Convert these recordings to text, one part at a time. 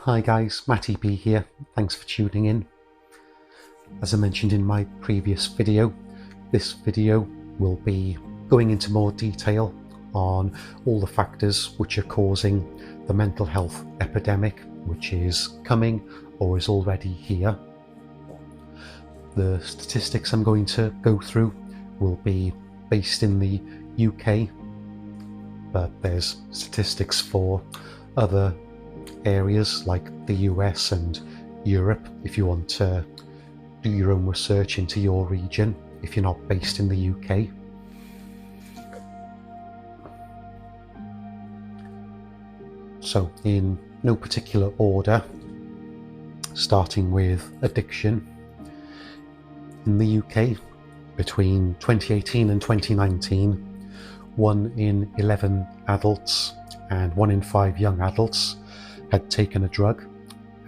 Hi guys, Matty B here. Thanks for tuning in. As I mentioned in my previous video, this video will be going into more detail on all the factors which are causing the mental health epidemic, which is coming or is already here. The statistics I'm going to go through will be based in the UK, but there's statistics for other areas like the US and Europe if you want to do your own research into your region if you're not based in the UK. So in no particular order, starting with addiction. In the UK, between 2018 and 2019, 1 in 11 adults and 1 in 5 young adults had taken a drug,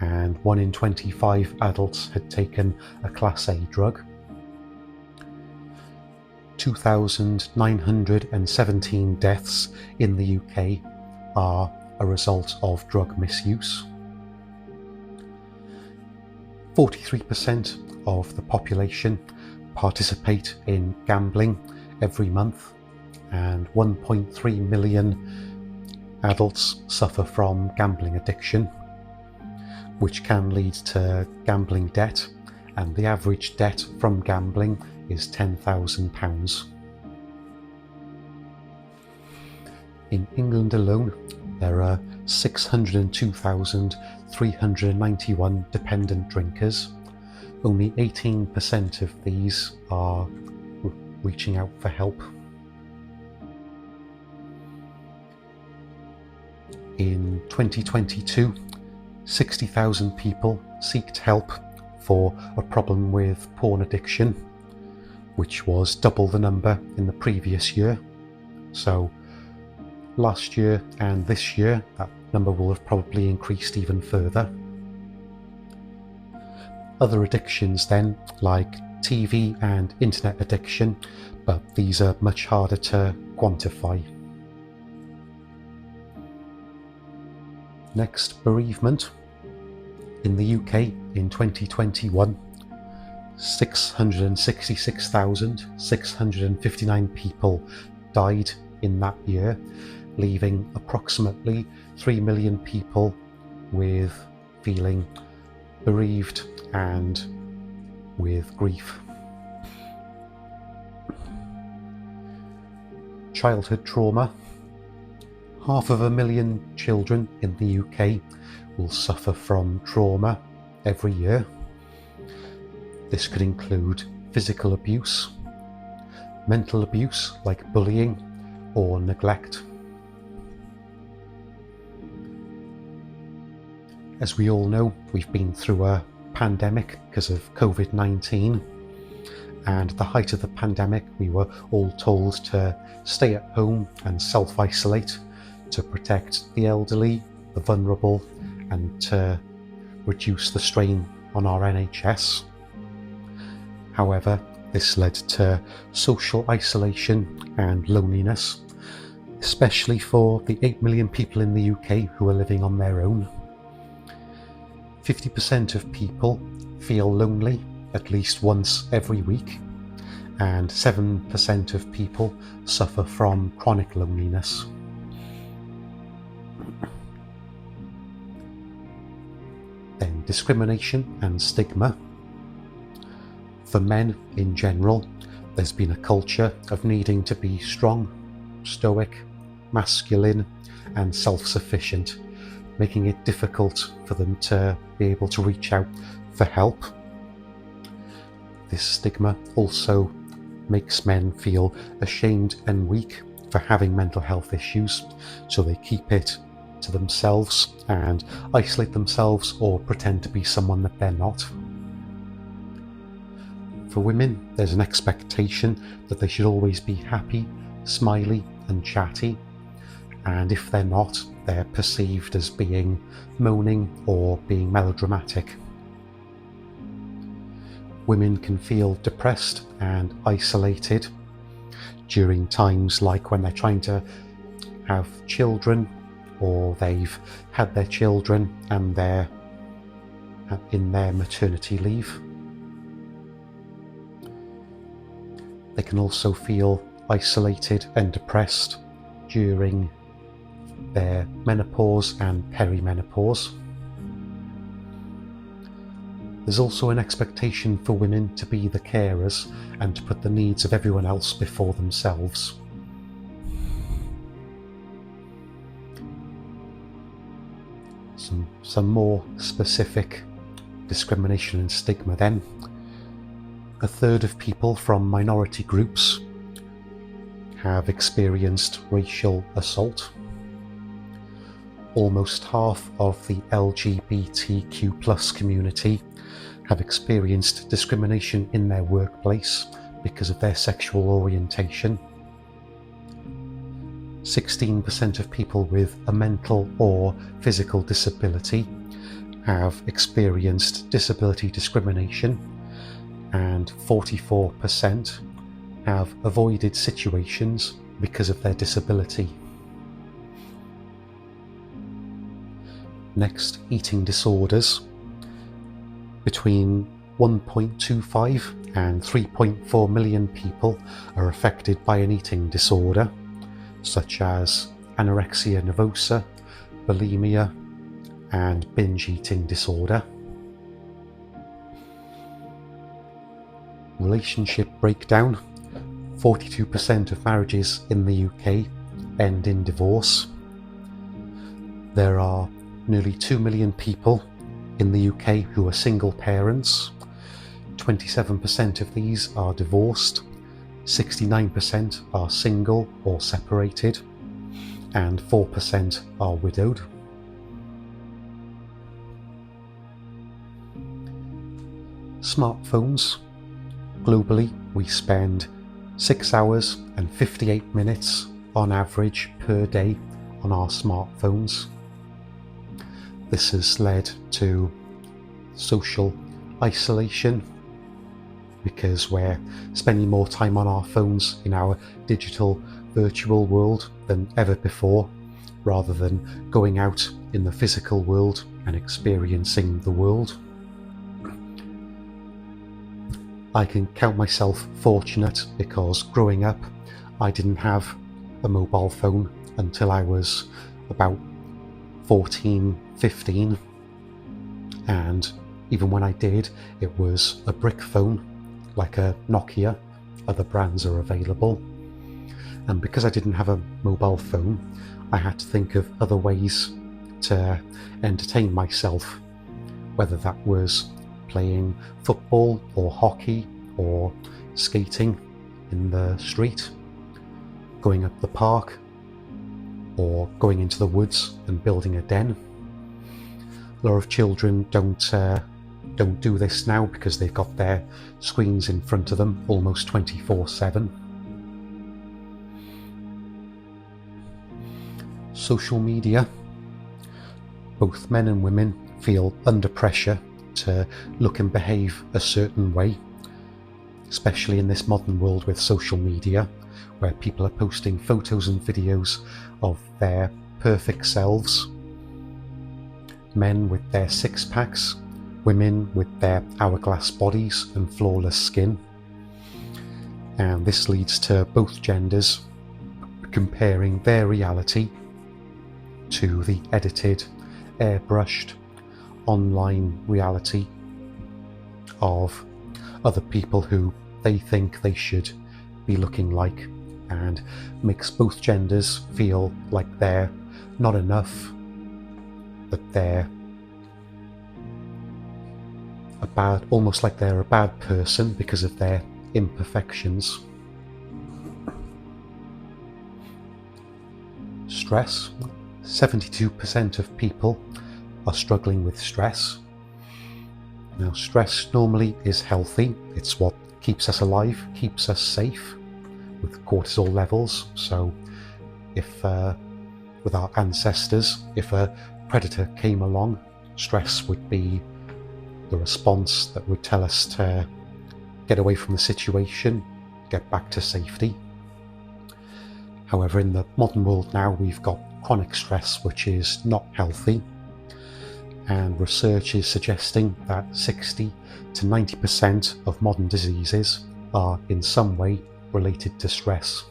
and 1 in 25 adults had taken a Class A drug. 2,917 deaths in the UK are a result of drug misuse. 43% of the population participate in gambling every month, and 1.3 million adults suffer from gambling addiction, which can lead to gambling debt, and the average debt from gambling is £10,000. In England alone, there are 602,391 dependent drinkers. Only 18% of these are reaching out for help. In 2022, 60,000 people sought help for a problem with porn addiction, which was double the number in the previous year. So last year and this year, that number will have probably increased even further. Other addictions then, like TV and internet addiction, but these are much harder to quantify. Next, bereavement. In the UK in 2021, 666,659 people died in that year, leaving approximately 3 million people with feeling bereaved and with grief. Childhood trauma. 500,000 children in the UK will suffer from trauma every year. This could include physical abuse, mental abuse like bullying or neglect. As we all know, we've been through a pandemic because of COVID-19, and at the height of the pandemic we were all told to stay at home and self-isolate to protect the elderly, the vulnerable, and to reduce the strain on our NHS. However, this led to social isolation and loneliness, especially for the 8 million people in the UK who are living on their own. 50% of people feel lonely at least once every week, and 7% of people suffer from chronic loneliness. Then discrimination and stigma. For men in general, there's been a culture of needing to be strong, stoic, masculine, and self-sufficient, making it difficult for them to be able to reach out for help. This stigma also makes men feel ashamed and weak for having mental health issues, so they keep it to themselves and isolate themselves or pretend to be someone that they're not. For women, there's an expectation that they should always be happy, smiley, and chatty, and if they're not, they're perceived as being moaning or being melodramatic. Women can feel depressed and isolated during times like when they're trying to have children or they've had their children and they're in their maternity leave. They can also feel isolated and depressed during their menopause and perimenopause. There's also an expectation for women to be the carers and to put the needs of everyone else before themselves. Some more specific discrimination and stigma then. A third of people from minority groups have experienced racial assault. Almost half of the LGBTQ+ community have experienced discrimination in their workplace because of their sexual orientation. 16% of people with a mental or physical disability have experienced disability discrimination, and 44% have avoided situations because of their disability. Next, eating disorders. Between 1.25 and 3.4 million people are affected by an eating disorder, such as anorexia nervosa, bulimia, and binge eating disorder. Relationship breakdown. 42% of marriages in the UK end in divorce. There are nearly 2 million people in the UK who are single parents. 27% of these are divorced, 69% are single or separated, and 4% are widowed. Smartphones. Globally, we spend 6 hours and 58 minutes on average per day on our smartphones. This has led to social isolation because we're spending more time on our phones in our digital virtual world than ever before, rather than going out in the physical world and experiencing the world. I can count myself fortunate because growing up I didn't have a mobile phone until I was about 14, 15, and even when I did, it was a brick phone like a Nokia. Other brands are available, and because I didn't have a mobile phone, I had to think of other ways to entertain myself, whether that was playing football or hockey or skating in the street, going up the park, or going into the woods and building a den. A lot of children don't do this now because they've got their screens in front of them almost 24/7. Social media. Both men and women feel under pressure to look and behave a certain way, especially in this modern world with social media, where people are posting photos and videos of their perfect selves. Men with their six-packs, women with their hourglass bodies and flawless skin. And this leads to both genders comparing their reality to the edited, airbrushed, online reality of other people who they think they should be looking like, and makes both genders feel like they're not enough, that they're almost like they're a bad person because of their imperfections. Stress. 72% of people are struggling with stress. Now, stress normally is healthy. It's what keeps us alive, keeps us safe with cortisol levels. So if with our ancestors, if a predator came along, stress would be the response that would tell us to get away from the situation, get back to safety. However, in the modern world now, we've got chronic stress, which is not healthy. And research is suggesting that 60 to 90% of modern diseases are in some way related to stress.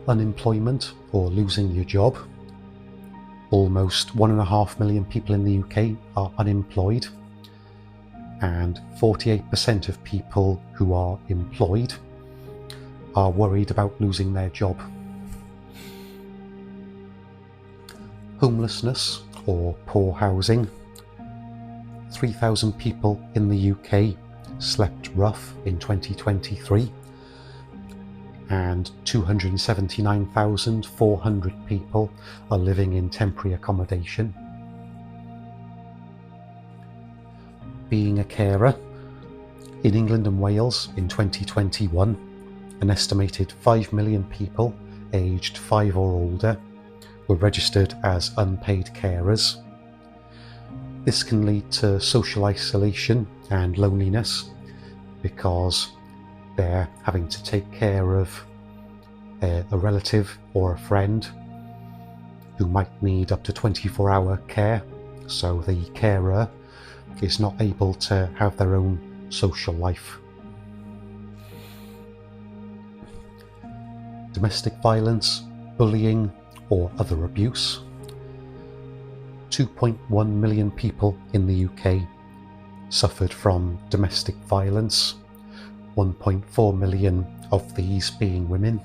Unemployment, or losing your job. Almost 1.5 million people in the UK are unemployed, and 48% of people who are employed are worried about losing their job. Homelessness, or poor housing. 3,000 people in the UK slept rough in 2023, and 279,400 people are living in temporary accommodation. Being a carer. In England and Wales in 2021, an estimated 5 million people aged 5 or older were registered as unpaid carers. This can lead to social isolation and loneliness because they're having to take care of a relative or a friend who might need up to 24-hour care, so the carer is not able to have their own social life. Domestic violence, bullying, or other abuse. 2.1 million people in the UK suffered from domestic violence, 1.4 million of these being women.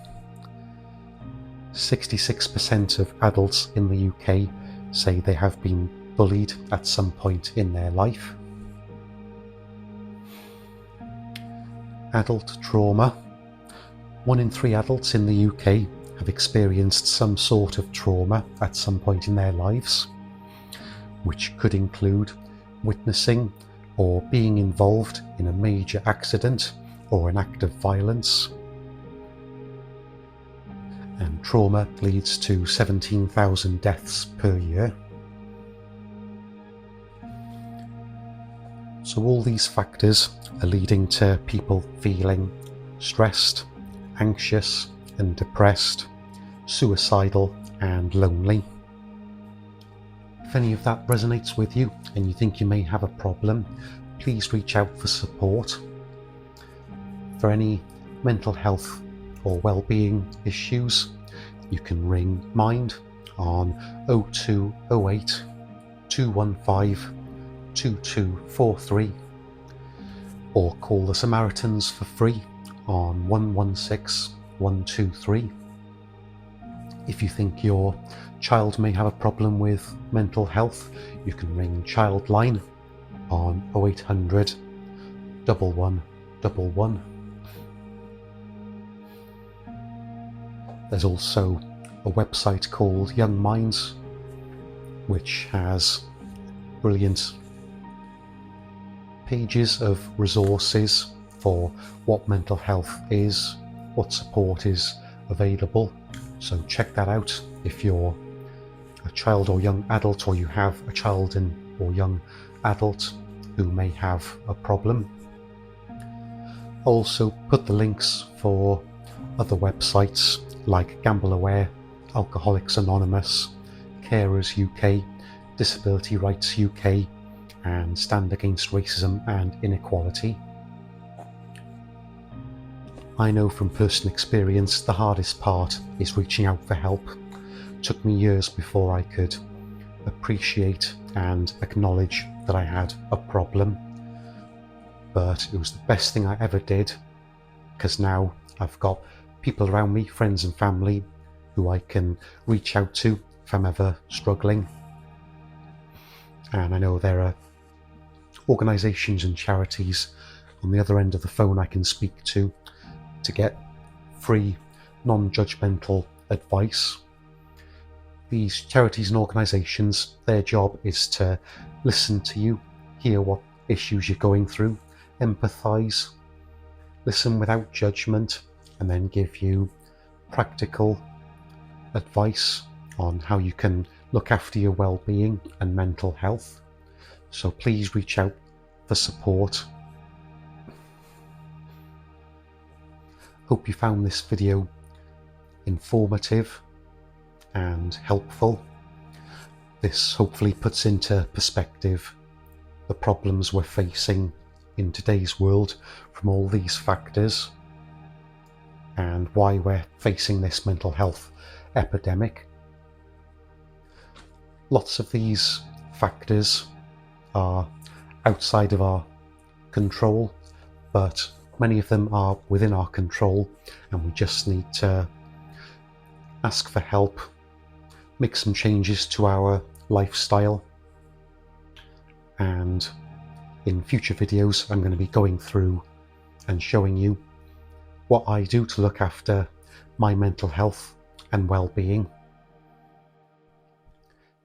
66% of adults in the UK say they have been bullied at some point in their life. Adult trauma. 1 in 3 adults in the UK have experienced some sort of trauma at some point in their lives, which could include witnessing or being involved in a major accident or an act of violence. And trauma leads to 17,000 deaths per year. So all these factors are leading to people feeling stressed, anxious and depressed, suicidal and lonely. If any of that resonates with you and you think you may have a problem, please reach out for support. For any mental health or well-being issues, you can ring Mind on 0208 215 2243 or call the Samaritans for free on 116 123. If you think your child may have a problem with mental health, you can ring Childline on 0800 1111. There's also a website called Young Minds, which has brilliant pages of resources for what mental health is, what support is available. So check that out if you're a child or young adult, or you have a child or young adult who may have a problem. I'll also put the links for other websites like Gamble Aware, Alcoholics Anonymous, Carers UK, Disability Rights UK, and Stand Against Racism and Inequality. I know from personal experience the hardest part is reaching out for help. It took me years before I could appreciate and acknowledge that I had a problem, but it was the best thing I ever did, because now I've got people around me, friends and family, who I can reach out to if I'm ever struggling. And I know there are organisations and charities on the other end of the phone I can speak to get free, non-judgmental advice. These charities and organisations, their job is to listen to you, hear what issues you're going through, empathise, listen without judgment, and then give you practical advice on how you can look after your well-being and mental health. So please reach out for support. Hope you found this video informative and helpful. This hopefully puts into perspective the problems we're facing in today's world from all these factors and why we're facing this mental health epidemic. Lots of these factors are outside of our control, but many of them are within our control, and we just need to ask for help, make some changes to our lifestyle. And in future videos I'm going to be going through and showing you what I do to look after my mental health and well-being.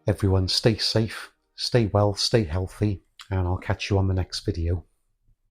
Everyone stay safe, stay well, stay healthy, and I'll catch you on the next video.